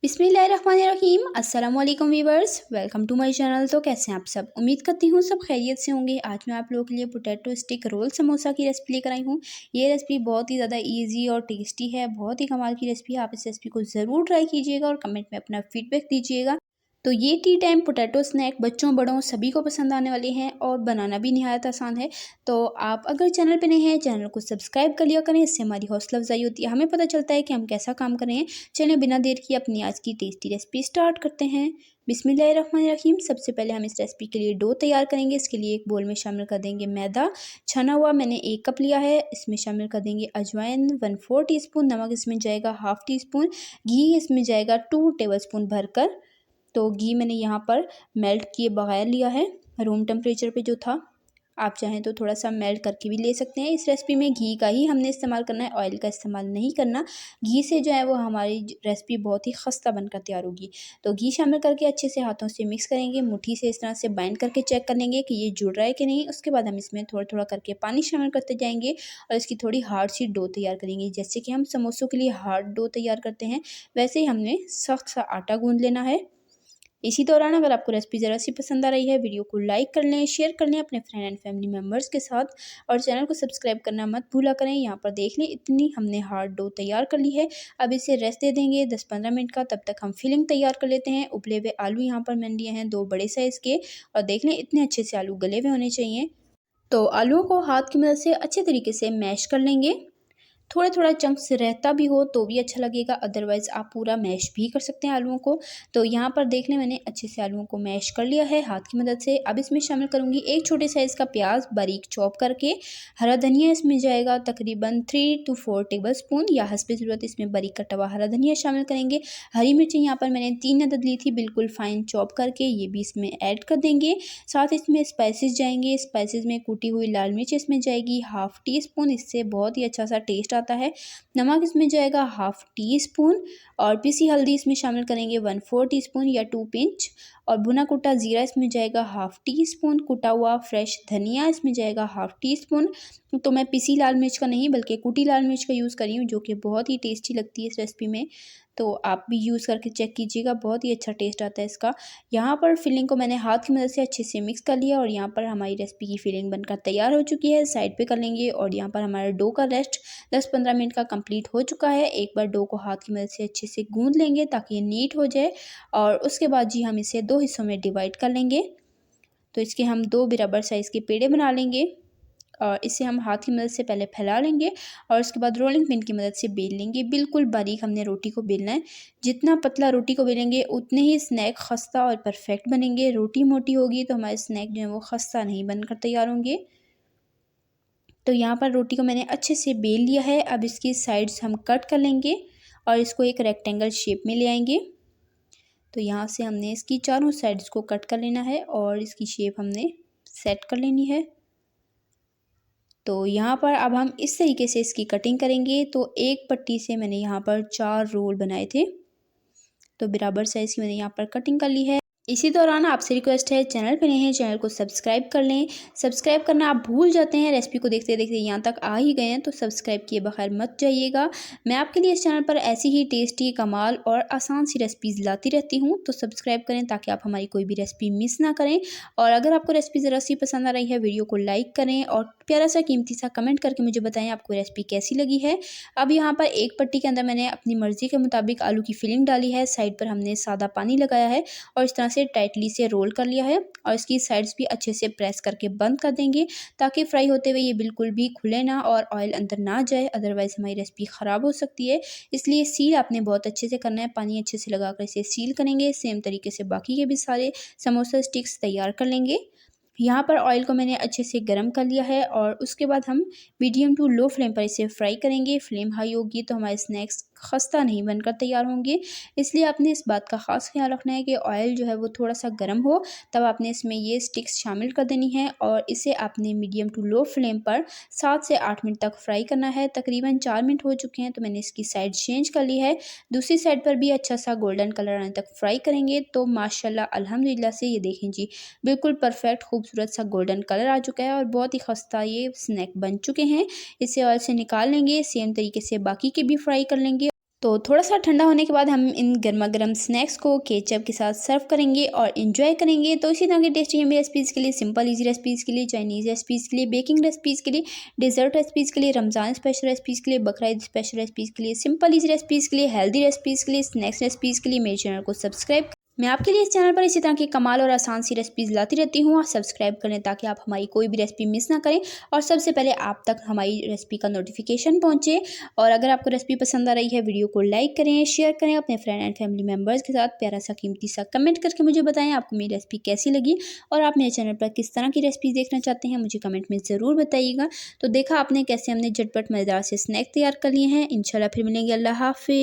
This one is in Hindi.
बिस्मिल्लाहिर्रहमानिर्रहीम। अस्सलाम वालेकुम viewers, welcome to my channel. तो कैसे हैं आप सब? उम्मीद करती हूँ सब खैरियत से होंगे। आज मैं आप लोगों के लिए पोटैटो स्टिक रोल समोसा की रेसिपी लेकर आई हूँ। ये रेसिपी बहुत ही ज़्यादा इजी और टेस्टी है, बहुत ही कमाल की रेसिपी है। आप इस रेसिपी को ज़रूर ट्राई कीजिएगा और कमेंट में अपना फीडबैक दीजिएगा। तो ये टी टाइम पोटैटो स्नैक बच्चों बड़ों सभी को पसंद आने वाले हैं और बनाना भी निहायत आसान है। तो आप अगर चैनल पे नए हैं, चैनल को सब्सक्राइब कर लिया करें, इससे हमारी हौसला अफजाई होती है, हमें पता चलता है कि हम कैसा काम कर रहे हैं। चलिए बिना देर किए अपनी आज की टेस्टी रेसिपी स्टार्ट करते हैं। बिस्मिल्लाहिर्रहमानिर्रहीम। सबसे पहले हम इस रेसिपी के लिए डो तैयार करेंगे। इसके लिए एक बोल में शामिल कर देंगे मैदा छना हुआ, मैंने 1 कप लिया है। इसमें शामिल कर देंगे अजवाइन 1/4 टीस्पून, नमक इसमें जाएगा 1/2 टीस्पून, घी इसमें जाएगा 2 टेबलस्पून भरकर। तो घी मैंने यहाँ पर मेल्ट किए बगैर लिया है, रूम टेम्परेचर पे जो था। आप चाहें तो थोड़ा सा मेल्ट करके भी ले सकते हैं। इस रेसिपी में घी का ही हमने इस्तेमाल करना है, ऑयल का इस्तेमाल नहीं करना। घी से जो है वो हमारी रेसिपी बहुत ही खस्ता बनकर तैयार होगी। तो घी शामिल करके अच्छे से हाथों से मिक्स करेंगे, मुट्ठी से इस तरह से बाइंड करके चेक कर लेंगे कि ये जुड़ रहा है कि नहीं। उसके बाद हम इसमें थोड़ा थोड़ा करके पानी शामिल करते जाएंगे और इसकी थोड़ी हार्ड सी डो तैयार करेंगे। जैसे कि हम समोसों के लिए हार्ड डो तैयार करते हैं, वैसे ही हमने सख्त सा आटा गूंद लेना है। इसी दौरान अगर आपको रेसिपी ज़रा सी पसंद आ रही है, वीडियो को लाइक कर लें, शेयर कर लें अपने फ्रेंड एंड फैमिली मेम्बर्स के साथ और चैनल को सब्सक्राइब करना मत भूला करें। यहाँ पर देख लें इतनी हमने हार्ड डो तैयार कर ली है। अब इसे रेस्ट दे देंगे 10-15 मिनट का। तब तक हम फिलिंग तैयार कर लेते हैं। उबले हुए आलू यहाँ पर मैंने लिए हैं 2 बड़े साइज़ के और देख लें इतने अच्छे से आलू गले हुए होने चाहिए। तो आलूओं को हाथ की मदद से अच्छे तरीके से मैश कर लेंगे। थोड़ा थोड़ा चंक्स रहता भी हो तो भी अच्छा लगेगा, अदरवाइज़ आप पूरा मैश भी कर सकते हैं आलूओं को। तो यहाँ पर देख लें मैंने अच्छे से आलूओं को मैश कर लिया है हाथ की मदद से। अब इसमें शामिल करूँगी एक छोटे साइज़ का प्याज बारीक चॉप करके। हरा धनिया इसमें जाएगा तकरीबन 3 to 4 टेबलस्पून, या हस्बे ज़रूरत इसमें बारीक कटा हुआ हरा धनिया शामिल करेंगे। हरी मिर्ची यहाँ पर मैंने 3 अदद ली थी, बिल्कुल फाइन चॉप करके, ये भी इसमें ऐड कर देंगे। साथ इसमें स्पाइसेस जाएंगे। स्पाइसेस में कूटी हुई लाल मिर्च इसमें जाएगी 1/2 टीस्पून, इससे बहुत ही अच्छा सा टेस्ट आता है। नमक इसमें जाएगा 1/2 टीस्पून और पिसी हल्दी इसमें शामिल करेंगे 1/4 टीस्पून या 2 पिंच, और भुना कुटा ज़ीरा इसमें जाएगा 1/2 टीस्पून। कुटा हुआ फ्रेश धनिया इसमें जाएगा 1/2 टीस्पून। तो मैं पिसी लाल मिर्च का नहीं बल्कि कुटी लाल मिर्च का यूज़ कर रही हूँ, जो कि बहुत ही टेस्टी लगती है इस रेसिपी में। तो आप भी यूज़ करके चेक कीजिएगा, बहुत ही अच्छा टेस्ट आता है इसका। यहाँ पर फिलिंग को मैंने हाथ की मदद से अच्छे से मिक्स कर लिया और यहाँ पर हमारी रेसिपी की फिलिंग बनकर तैयार हो चुकी है। साइड पे कर लेंगे और यहाँ पर हमारा डो का रेस्ट 10-15 मिनट का कंप्लीट हो चुका है। एक बार डो को हाथ की मदद से अच्छे से गूंद लेंगे ताकि ये नीट हो जाए और उसके बाद जी हम इसे 2 हिस्सों में डिवाइड कर लेंगे। तो इसके हम 2 बराबर साइज़ के पेड़े बना लेंगे और इसे हम हाथ की मदद से पहले फैला लेंगे और उसके बाद रोलिंग पिन की मदद से बेल लेंगे। बिल्कुल बारीक हमने रोटी को बेलना है। जितना पतला रोटी को बेलेंगे उतने ही स्नैक खस्ता और परफेक्ट बनेंगे। रोटी मोटी होगी तो हमारे स्नैक जो है वो खस्ता नहीं बनकर तैयार होंगे। तो यहाँ पर रोटी को मैंने अच्छे से बेल लिया है। अब इसकी साइड्स हम कट कर लेंगे और इसको एक रेक्टेंगल शेप में ले आएंगे। तो यहाँ से हमने इसकी चारों साइड्स को कट कर लेना है और इसकी शेप हमने सेट कर लेनी है। तो यहाँ पर अब हम इस तरीके से इसकी कटिंग करेंगे। तो एक पट्टी से मैंने यहाँ पर 4 रोल बनाए थे, तो बराबर साइज़ की मैंने यहाँ पर कटिंग कर ली है। इसी दौरान आपसे रिक्वेस्ट है, चैनल पे नए हैं चैनल को सब्सक्राइब कर लें। सब्सक्राइब करना आप भूल जाते हैं, रेसिपी को देखते देखते यहाँ तक आ ही गए हैं तो सब्सक्राइब किए बगैर मत जाइएगा। मैं आपके लिए इस चैनल पर ऐसी ही टेस्टी कमाल और आसान सी रेसिपीज़ लाती रहती हूँ, तो सब्सक्राइब करें ताकि आप हमारी कोई भी रेसिपी मिस ना करें। और अगर आपको रेसिपी ज़रा सी पसंद आ रही है, वीडियो को लाइक करें और प्यारा सा कीमती सा कमेंट करके मुझे बताएं आपको रेसिपी कैसी लगी है। अब यहाँ पर एक पट्टी के अंदर मैंने अपनी मर्ज़ी के मुताबिक आलू की फिलिंग डाली है। साइड पर हमने सादा पानी लगाया है और इस तरह से टाइटली से रोल कर लिया है और इसकी साइड्स भी अच्छे से प्रेस करके बंद कर देंगे ताकि फ्राई होते हुए ये बिल्कुल भी खुले ना और ऑयल अंदर ना जाए, अदरवाइज़ हमारी रेसिपी ख़राब हो सकती है। इसलिए सील आपने बहुत अच्छे से करना है, पानी अच्छे से लगाकर इसे सील करेंगे। सेम तरीके से बाकी के भी सारे समोसा स्टिक्स तैयार कर लेंगे। यहाँ पर ऑयल को मैंने अच्छे से गर्म कर लिया है और उसके बाद हम मीडियम टू लो फ्लेम पर इसे फ्राई करेंगे। फ्लेम हाई होगी तो हमारे स्नैक्स खस्ता नहीं बनकर तैयार होंगे। इसलिए आपने इस बात का ख़ास ख्याल रखना है कि ऑयल जो है वो थोड़ा सा गर्म हो, तब आपने इसमें ये स्टिक्स शामिल कर देनी है और इसे आपने मीडियम टू लो फ्लेम पर 7 से 8 मिनट तक फ्राई करना है। तकरीबन 4 मिनट हो चुके हैं तो मैंने इसकी साइड चेंज कर ली है। दूसरी साइड पर भी अच्छा सा गोल्डन कलर आने तक फ्राई करेंगे। तो माशाल्लाह अल्हम्दुलिल्लाह से ये देखें जी, बिल्कुल परफेक्ट खूबसूरत सा गोल्डन कलर आ चुका है और बहुत ही खस्ता ये स्नैक बन चुके हैं। इसे ऑयल से निकाल लेंगे। सेम तरीके से बाकी के भी फ्राई कर लेंगे। तो थोड़ा सा ठंडा होने के बाद हम इन गर्मा गर्म स्नैक्स को केचप के साथ सर्व करेंगे और इन्जॉय करेंगे। तो इसी तरह की टेस्टी यम्मी रेसिपीज़ के लिए, सिंपल इजी रेसिपीज़ के लिए, चाइनीज़ रेसिपीज़ के लिए, बेकिंग रेसिपीज़ के लिए, डेजर्ट रेसिपीज़ के लिए, रमज़ान स्पेशल रेसिपीज़ के लिए, बकरा ईद स्पेशल रेसिपीज़ के लिए, सिंपल इजी रेसिपीज़ के लिए, हेल्दी रेसिपीज़ के लिए, स्नैक्स रेसिपीज़ के लिए मेरे चैनल को सब्सक्राइब। मैं आपके लिए इस चैनल पर इसी तरह की कमाल और आसान सी रेसिपीज़ लाती रहती हूँ। और सब्सक्राइब करें ताकि आप हमारी कोई भी रेसिपी मिस ना करें और सबसे पहले आप तक हमारी रेसिपी का नोटिफिकेशन पहुँचे। और अगर आपको रेसिपी पसंद आ रही है, वीडियो को लाइक करें, शेयर करें अपने फ्रेंड एंड फैमिली मेम्बर्स के साथ। प्यारा सा कीमती सा कमेंट करके मुझे बताएं आपको मेरी रेसिपी कैसी लगी और आप मेरे चैनल पर किस तरह की रेसिपी देखना चाहते हैं, मुझे कमेंट में ज़रूर बताइएगा। तो देखा आपने कैसे हमने झटपट मज़ेदार से स्नैक तैयार कर लिए हैं। इंशाल्लाह फिर मिलेंगे। अल्लाह हाफिज़।